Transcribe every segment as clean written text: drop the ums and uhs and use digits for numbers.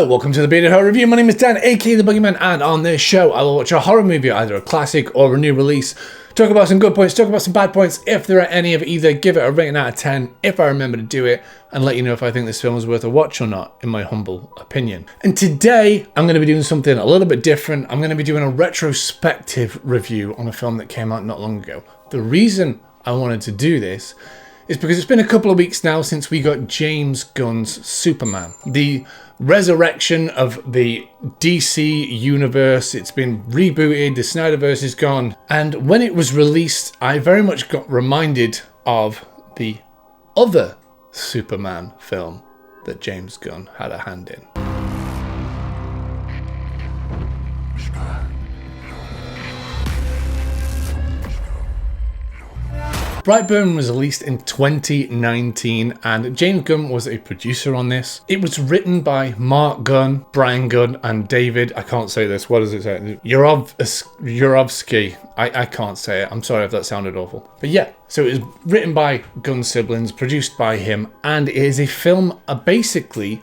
Hello, welcome to the Bearded Horror Review. My name is Dan, aka the Boogey Man, and on this show I will watch a horror movie, either a classic or a new release, talk about some good points, talk about some bad points, if there are any of either, give it a rating out of 10, if I remember to do it, and let you know if I think this film is worth a watch or not, in my humble opinion. And today, I'm going to be doing something a little bit different. I'm going to be doing a retrospective review on a film that came out not long ago. The reason I wanted to do this is because it's been a couple of weeks now since we got James Gunn's Superman. The resurrection of the DC universe. It's been rebooted, the Snyderverse is gone. And when it was released, I very much got reminded of the other Superman film that James Gunn had a hand in. Brightburn was released in 2019 and James Gunn was a producer on this. It was written by Mark Gunn, Brian Gunn, and David, I can't say this, what does it say? Yurovsky. I can't say it, I'm sorry if that sounded awful. But yeah, so it was written by Gunn's siblings, produced by him, and it is a film basically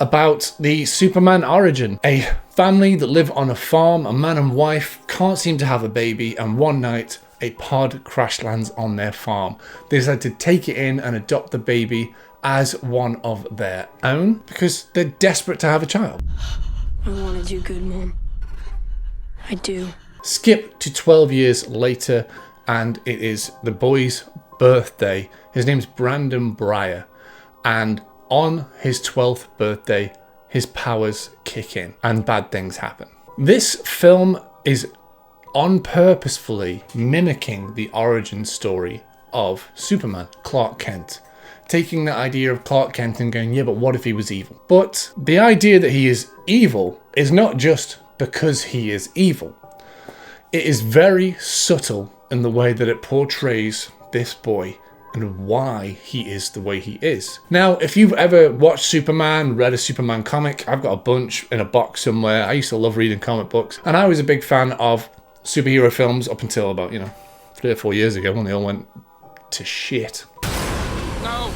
about the Superman origin. A family that live on a farm, a man and wife, can't seem to have a baby, and one night, a pod crash lands on their farm. They decide to take it in and adopt the baby as one of their own because they're desperate to have a child. I want to do good, Mom. I do. Skip to 12 years later, and it is the boy's birthday. His name's Brandon Breyer, and on his 12th birthday, his powers kick in and bad things happen. This film is purposefully mimicking the origin story of Superman, Clark Kent. Taking the idea of Clark Kent and going, yeah, but what if he was evil? But the idea that he is evil is not just because he is evil. It is very subtle in the way that it portrays this boy and why he is the way he is. Now, if you've ever watched Superman, read a Superman comic, I've got a bunch in a box somewhere. I used to love reading comic books, and I was a big fan of superhero films up until about, 3 or 4 years ago when they all went to shit. No.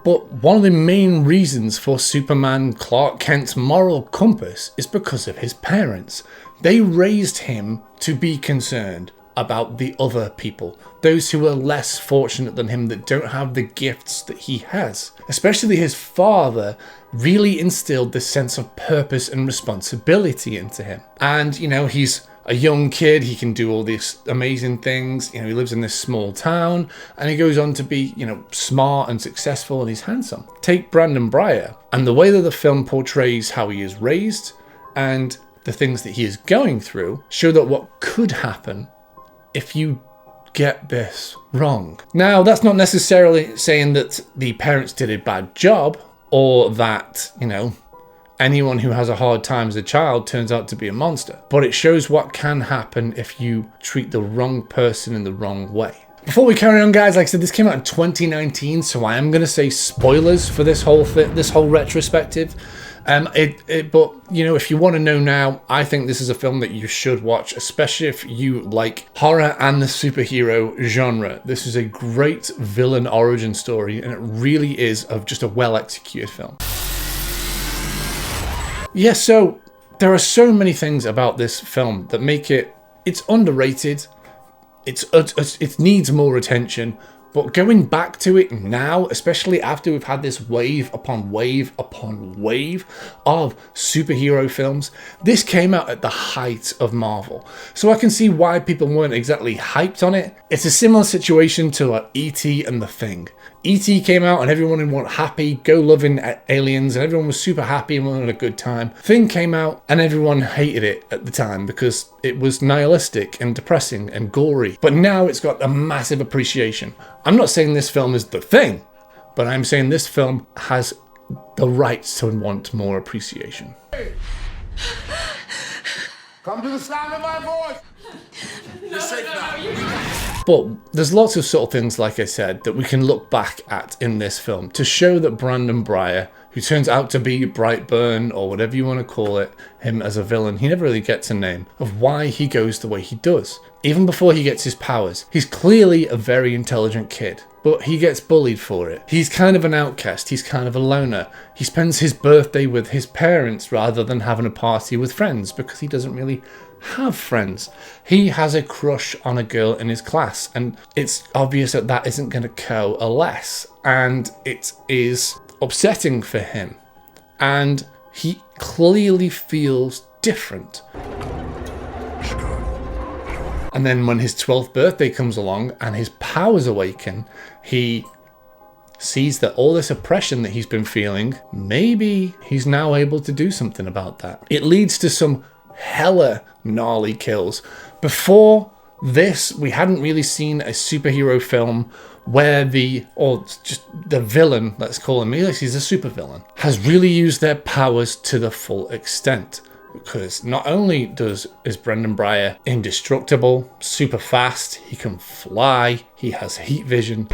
But one of the main reasons for Superman Clark Kent's moral compass is because of his parents. They raised him to be concerned about the other people, those who are less fortunate than him, that don't have the gifts that he has. Especially his father really instilled this sense of purpose and responsibility into him. And, he's a young kid, he can do all these amazing things, he lives in this small town, and he goes on to be, smart and successful, and he's handsome. Take Brandon Breyer, and the way that the film portrays how he is raised, and the things that he is going through, show that what could happen if you get this wrong. Now, that's not necessarily saying that the parents did a bad job, or that, anyone who has a hard time as a child turns out to be a monster. But it shows what can happen if you treat the wrong person in the wrong way. Before we carry on, guys, like I said, this came out in 2019, so I am going to say spoilers for this whole retrospective. But if you want to know now, I think this is a film that you should watch, especially if you like horror and the superhero genre. This is a great villain origin story, and it really is just a well-executed film. Yeah, so there are so many things about this film that make it's underrated. It needs more attention. But going back to it now, especially after we've had this wave upon wave upon wave of superhero films, this came out at the height of Marvel. So I can see why people weren't exactly hyped on it. It's a similar situation to like E.T. and The Thing. E.T. came out and everyone was happy, go-loving aliens, and everyone was super happy and had a good time. Thing came out and everyone hated it at the time because it was nihilistic and depressing and gory. But now it's got a massive appreciation. I'm not saying this film is The Thing, but I'm saying this film has the right to want more appreciation. Hey. Come to the sound of my voice. You're safe now. But there's lots of subtle things, like I said, that we can look back at in this film to show that Brandon Breyer who turns out to be Brightburn, or whatever you want to call it, him as a villain. He never really gets a name of why he goes the way he does. Even before he gets his powers, he's clearly a very intelligent kid, but he gets bullied for it. He's kind of an outcast, he's kind of a loner. He spends his birthday with his parents rather than having a party with friends because he doesn't really have friends. He has a crush on a girl in his class, and it's obvious that that isn't going to coalesce, and it is upsetting for him, and he clearly feels different. And then when his 12th birthday comes along and his powers awaken, he sees that all this oppression that he's been feeling, maybe he's now able to do something about that. It leads to some hella gnarly kills. Before this, we hadn't really seen a superhero film where the villain, let's call him, he's a super villain, has really used their powers to the full extent. Because not only is Brendan Breyer indestructible, super fast, he can fly, he has heat vision.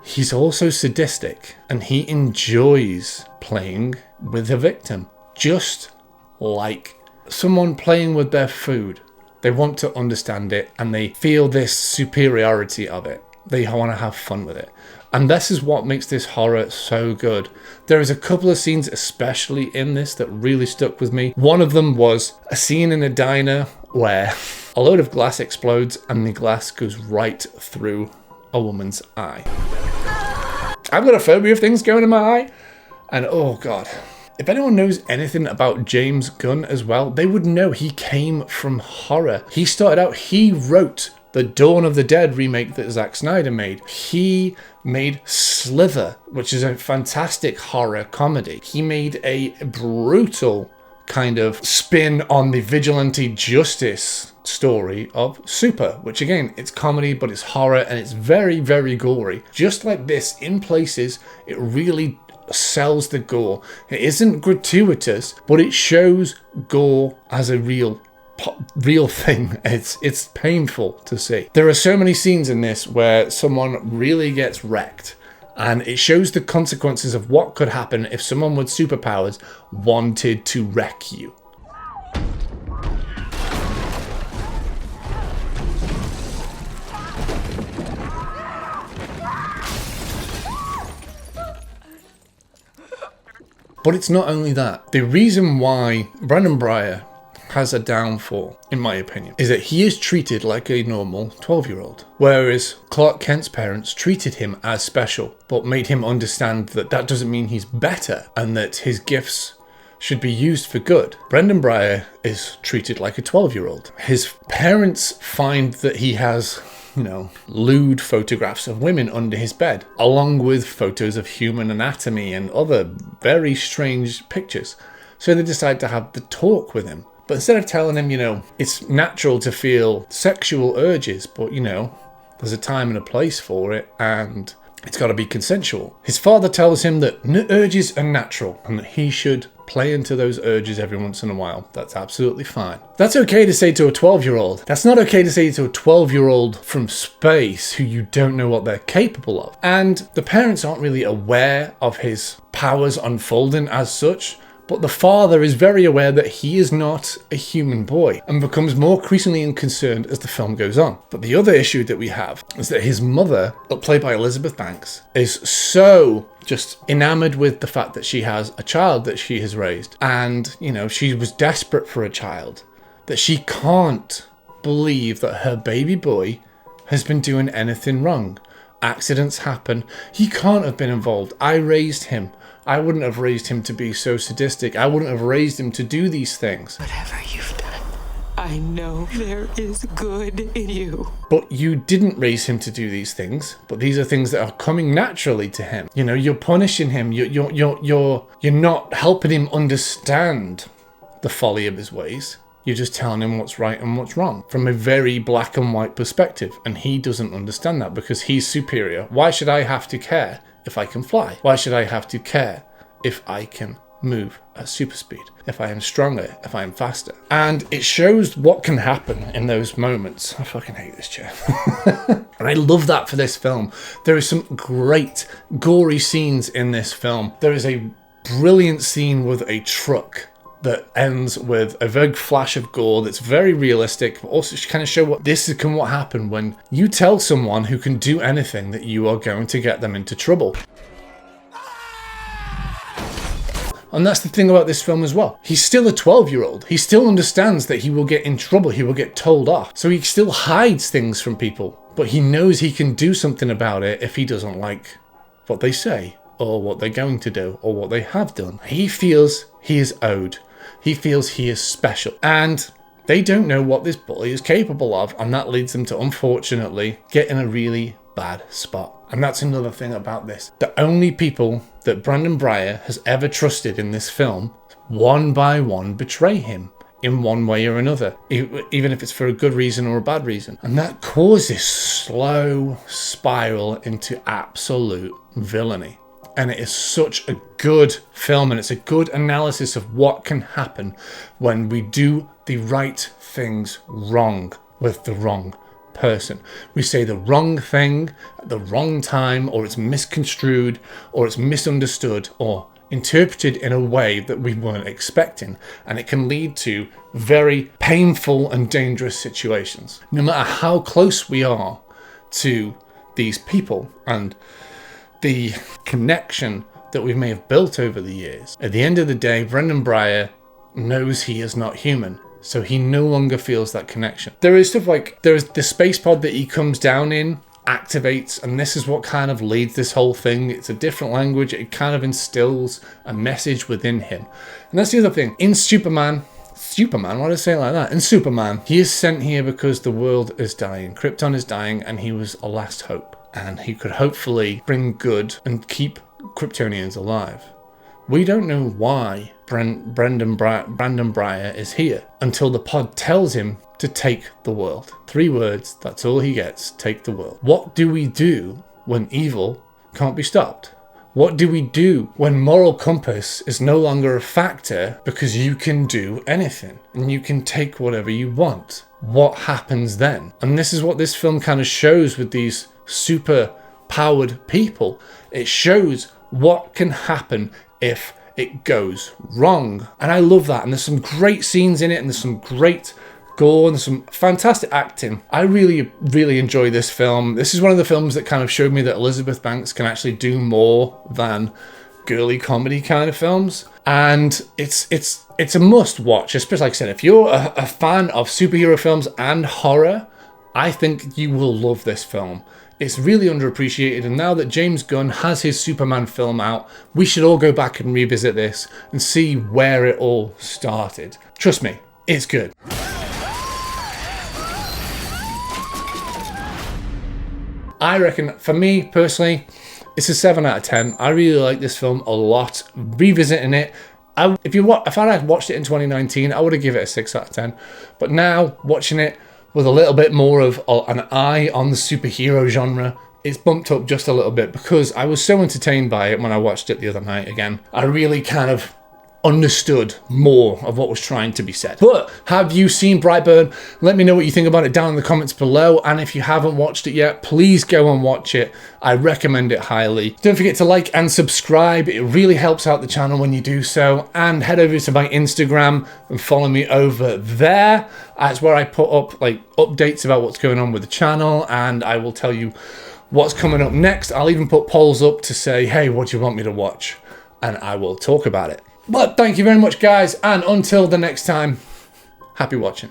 He's also sadistic, and he enjoys playing with a victim, just like someone playing with their food. They want to understand it, and they feel this superiority of it. They want to have fun with it. And this is what makes this horror so good. There is a couple of scenes, especially in this, that really stuck with me. One of them was a scene in a diner where a load of glass explodes and the glass goes right through a woman's eye. I've got a phobia of things going in my eye. And oh God. If anyone knows anything about James Gunn as well, they would know he came from horror. He wrote the Dawn of the Dead remake that Zack Snyder made. He made Slither, which is a fantastic horror comedy. He made a brutal kind of spin on the vigilante justice story of Super, which again, it's comedy, but it's horror, and it's very, very gory. Just like this, in places, it really sells the gore. It isn't gratuitous, but it shows gore as a real thing. It's painful to see. There are so many scenes in this where someone really gets wrecked, and it shows the consequences of what could happen if someone with superpowers wanted to wreck you. But it's not only that. The reason why Brendan Breyer has a downfall, in my opinion, is that he is treated like a normal 12-year-old. Whereas Clark Kent's parents treated him as special, but made him understand that that doesn't mean he's better and that his gifts should be used for good. Brendan Breyer is treated like a 12-year-old. His parents find that he has, lewd photographs of women under his bed, along with photos of human anatomy and other very strange pictures. So they decide to have the talk with him. But instead of telling him, it's natural to feel sexual urges, but, there's a time and a place for it, and it's got to be consensual. His father tells him that urges are natural, and that he should play into those urges every once in a while. That's absolutely fine. That's okay to say to a 12-year-old. That's not okay to say to a 12-year-old from space who you don't know what they're capable of. And the parents aren't really aware of his powers unfolding as such. But the father is very aware that he is not a human boy and becomes more increasingly concerned as the film goes on. But the other issue that we have is that his mother, played by Elizabeth Banks, is so just enamored with the fact that she has a child that she has raised. And, she was desperate for a child, that she can't believe that her baby boy has been doing anything wrong. Accidents happen. He can't have been involved. I raised him. I wouldn't have raised him to be so sadistic. I wouldn't have raised him to do these things. Whatever you've done, I know there is good in you. But you didn't raise him to do these things. But these are things that are coming naturally to him. You're punishing him. You're not helping him understand the folly of his ways. You're just telling him what's right and what's wrong from a very black and white perspective. And he doesn't understand that because he's superior. Why should I have to care if I can fly? Why should I have to care if I can move at super speed, if I am stronger, if I am faster. And it shows what can happen in those moments. I fucking hate this chair. And I love that for this film. There are some great gory scenes in this film. There is a brilliant scene with a truck that ends with a big flash of gore that's very realistic, but also kind of show what happen when you tell someone who can do anything that you are going to get them into trouble. And that's the thing about this film as well. He's still a 12-year-old. He still understands that he will get in trouble. He will get told off. So he still hides things from people, but he knows he can do something about it if he doesn't like what they say or what they're going to do or what they have done. He feels he is owed. He feels he is special. And they don't know what this bully is capable of, and that leads them to, unfortunately, get in a really bad spot. And that's another thing about this. The only people that Brandon Breyer has ever trusted in this film, one by one, betray him in one way or another, even if it's for a good reason or a bad reason. And that causes slow spiral into absolute villainy. And it is such a good film, and it's a good analysis of what can happen when we do the right things wrong with the wrong person. We say the wrong thing at the wrong time, or it's misconstrued, or it's misunderstood, or interpreted in a way that we weren't expecting. And it can lead to very painful and dangerous situations. No matter how close we are to these people and the connection that we may have built over the years, at the end of the day, Brendan Breyer knows he is not human. So he no longer feels that connection. There is stuff like, there's the space pod that he comes down in, activates, and this is what kind of leads this whole thing. It's a different language. It kind of instills a message within him. And that's the other thing. In Superman, why did I say it like that? In Superman, he is sent here because the world is dying. Krypton is dying, and he was a last hope. And he could hopefully bring good and keep Kryptonians alive. We don't know why Brandon Breyer is here until the pod tells him to take the world. 3 words, that's all he gets, take the world. What do we do when evil can't be stopped? What do we do when moral compass is no longer a factor because you can do anything and you can take whatever you want? What happens then? And this is what this film kind of shows with these super powered people. It shows what can happen if it goes wrong. And I love that. And there's some great scenes in it, and there's some great gore, and there's some fantastic acting. I really, really enjoy this film. This is one of the films that kind of showed me that Elizabeth Banks can actually do more than girly comedy kind of films. And it's a must watch, especially like I said, if you're a fan of superhero films and horror, I think you will love this film. It's really underappreciated, and now that James Gunn has his Superman film out, we should all go back and revisit this and see where it all started. Trust me, it's good. I reckon, for me personally, it's a 7 out of 10. I really like this film a lot. Revisiting it, if I had watched it in 2019, I would have given it a 6 out of 10. But now, watching it with a little bit more of an eye on the superhero genre, it's bumped up just a little bit because I was so entertained by it when I watched it the other night again. I really kind of understood more of what was trying to be said. But have you seen Brightburn? Let me know what you think about it down in the comments below. And if you haven't watched it yet, please go and watch it. I recommend it highly. Don't forget to like and subscribe. It really helps out the channel when you do so. And head over to my Instagram and follow me over there. That's where I put up like updates about what's going on with the channel, and I will tell you what's coming up next. I'll even put polls up to say, hey, what do you want me to watch? And I will talk about it. But thank you very much, guys, and until the next time, happy watching.